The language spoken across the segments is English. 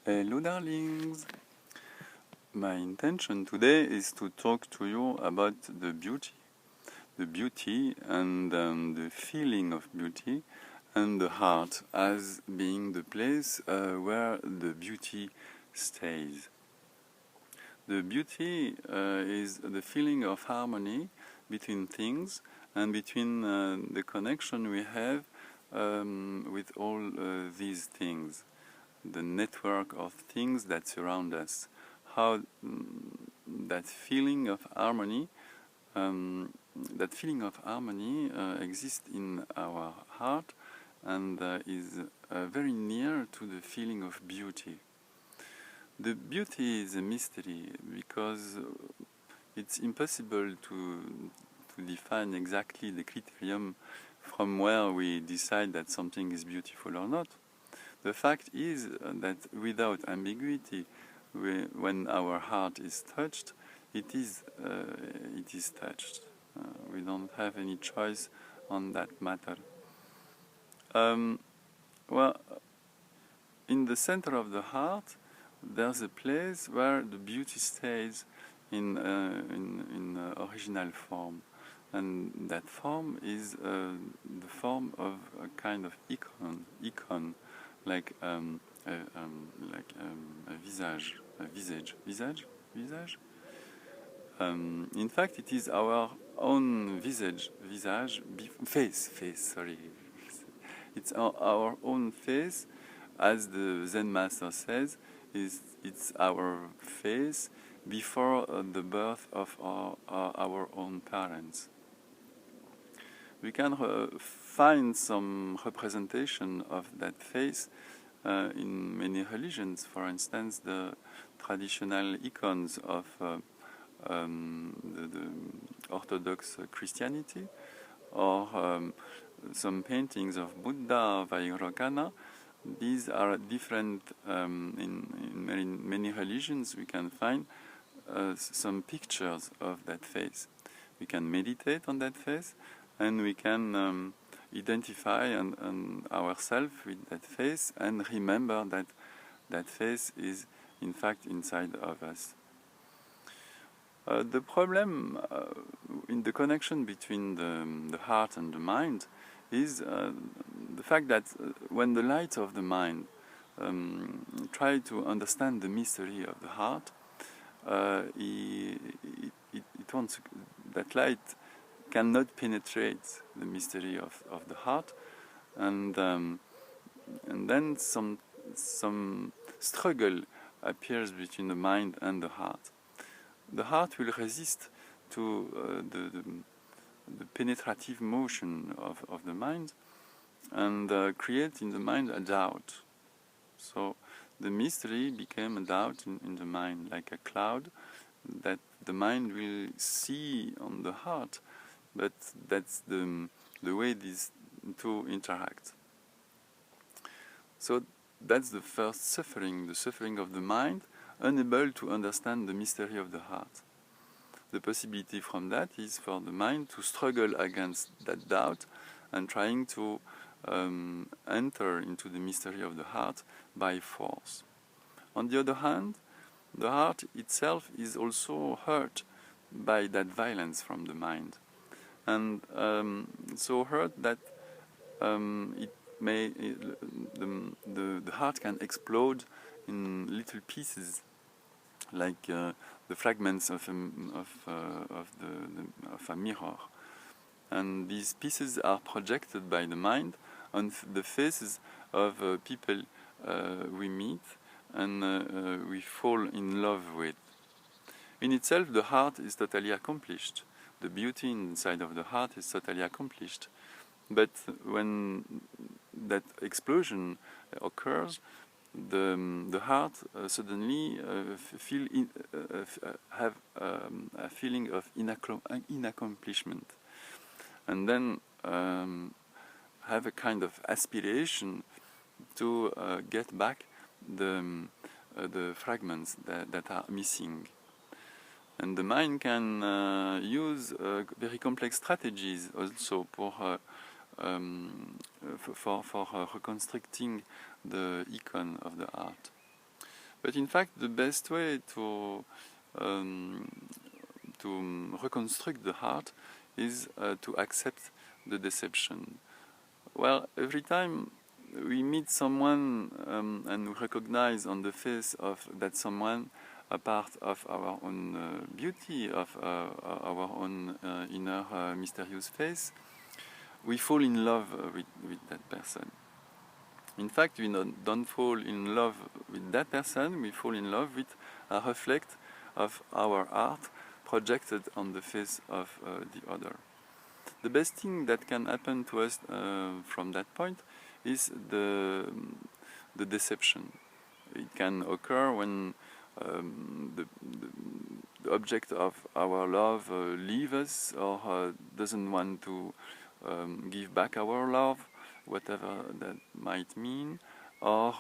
Hello darlings! My intention today is to talk to you about the beauty and the feeling of beauty and the heart as being the place where the beauty stays. The beauty is the feeling of harmony between things and between the connection we have with all these things. The network of things that surround us, how that feeling of harmony, exists in our heart and is very near to the feeling of beauty. The beauty is a mystery because it's impossible to define exactly the criterion from where we decide that something is beautiful or not. The fact is that without ambiguity, when our heart is touched, it is touched. We don't have any choice on that matter. Well, in the center of the heart, there's a place where the beauty stays in original form, and that form is the form of a kind of icon. Like a visage. In fact, it is our own face. Sorry, it's our own face, as the Zen master says. It's our face before the birth of our own parents. We can find some representation of that face in many religions. For instance, the traditional icons of the Orthodox Christianity, or some paintings of Buddha, Vairocana. These are different. In many religions, we can find some pictures of that face. We can meditate on that face, and we can identify ourselves with that face and remember that that face is in fact inside of us. The problem in the connection between the heart and the mind is the fact that when the light of the mind try to understand the mystery of the heart, that light cannot penetrate the mystery of the heart, and then some struggle appears between the mind and the heart. The heart will resist to the penetrative motion of the mind and create in the mind a doubt. So the mystery became a doubt in the mind, like a cloud that the mind will see on the heart, but that's the way these two interact. So that's the first suffering, the suffering of the mind, unable to understand the mystery of the heart. The possibility from that is for the mind to struggle against that doubt and trying to enter into the mystery of the heart by force. On the other hand, the heart itself is also hurt by that violence from the mind, and so hurt that the heart can explode in little pieces, like the fragments of a mirror, and these pieces are projected by the mind on the faces of people we meet and we fall in love with. In itself, the heart is totally accomplished. The beauty inside of the heart is totally accomplished. But when that explosion occurs, the heart suddenly have a feeling of inaccomplishment, and then have a kind of aspiration to get back the fragments that are missing. And the mind can use very complex strategies also for reconstructing the icon of the heart. But in fact, the best way to reconstruct the heart is to accept the deception. Well, every time we meet someone and we recognize on the face of that someone a part of our own beauty, of our own inner mysterious face, we fall in love with that person. In fact, we don't fall in love with that person, we fall in love with a reflect of our art projected on the face of the other. The best thing that can happen to us from that point is the deception. It can occur when the object of our love leaves us or doesn't want to give back our love, whatever that might mean, or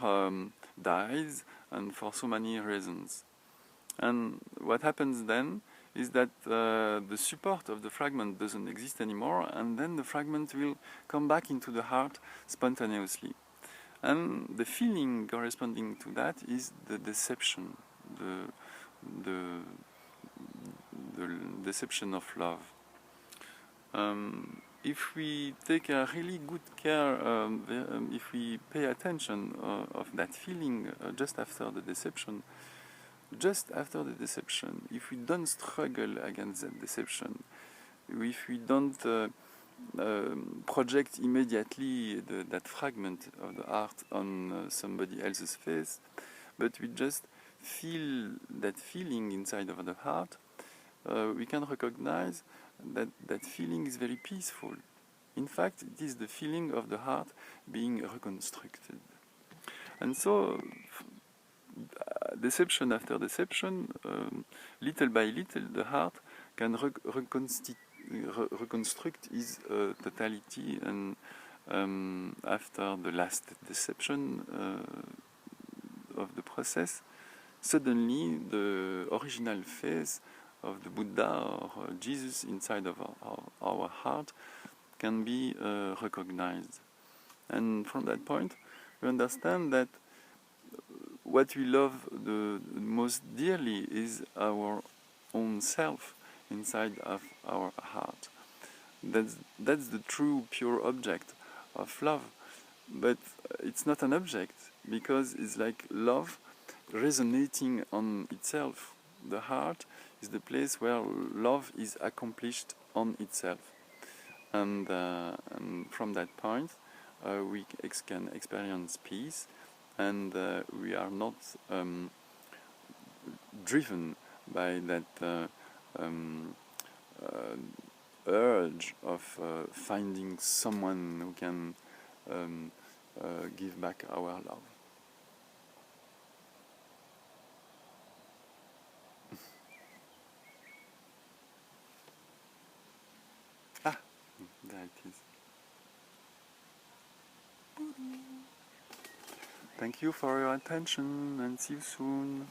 dies, and for so many reasons. And what happens then is that the support of the fragment doesn't exist anymore, and then the fragment will come back into the heart spontaneously. And the feeling corresponding to that is the deception, the deception of love. If we take a really good care, if we pay attention of that feeling just after the deception, if we don't struggle against that deception, if we don't project immediately that fragment of the heart on somebody else's face, but we just feel that feeling inside of the heart, we can recognize that that feeling is very peaceful. In fact, it is the feeling of the heart being reconstructed. And so, deception after deception, little by little, the heart can reconstruct its totality, and after the last deception of the process, suddenly the original face of the Buddha or Jesus inside of our heart can be recognized. And from that point, we understand that what we love the most dearly is our own self inside of our heart. That's the true pure object of love. But it's not an object, because it's like love resonating on itself. The heart is the place where love is accomplished on itself. And from that point, we can experience peace, and we are not driven by that urge of finding someone who can give back our love. There it is. Thank you for your attention, and see you soon.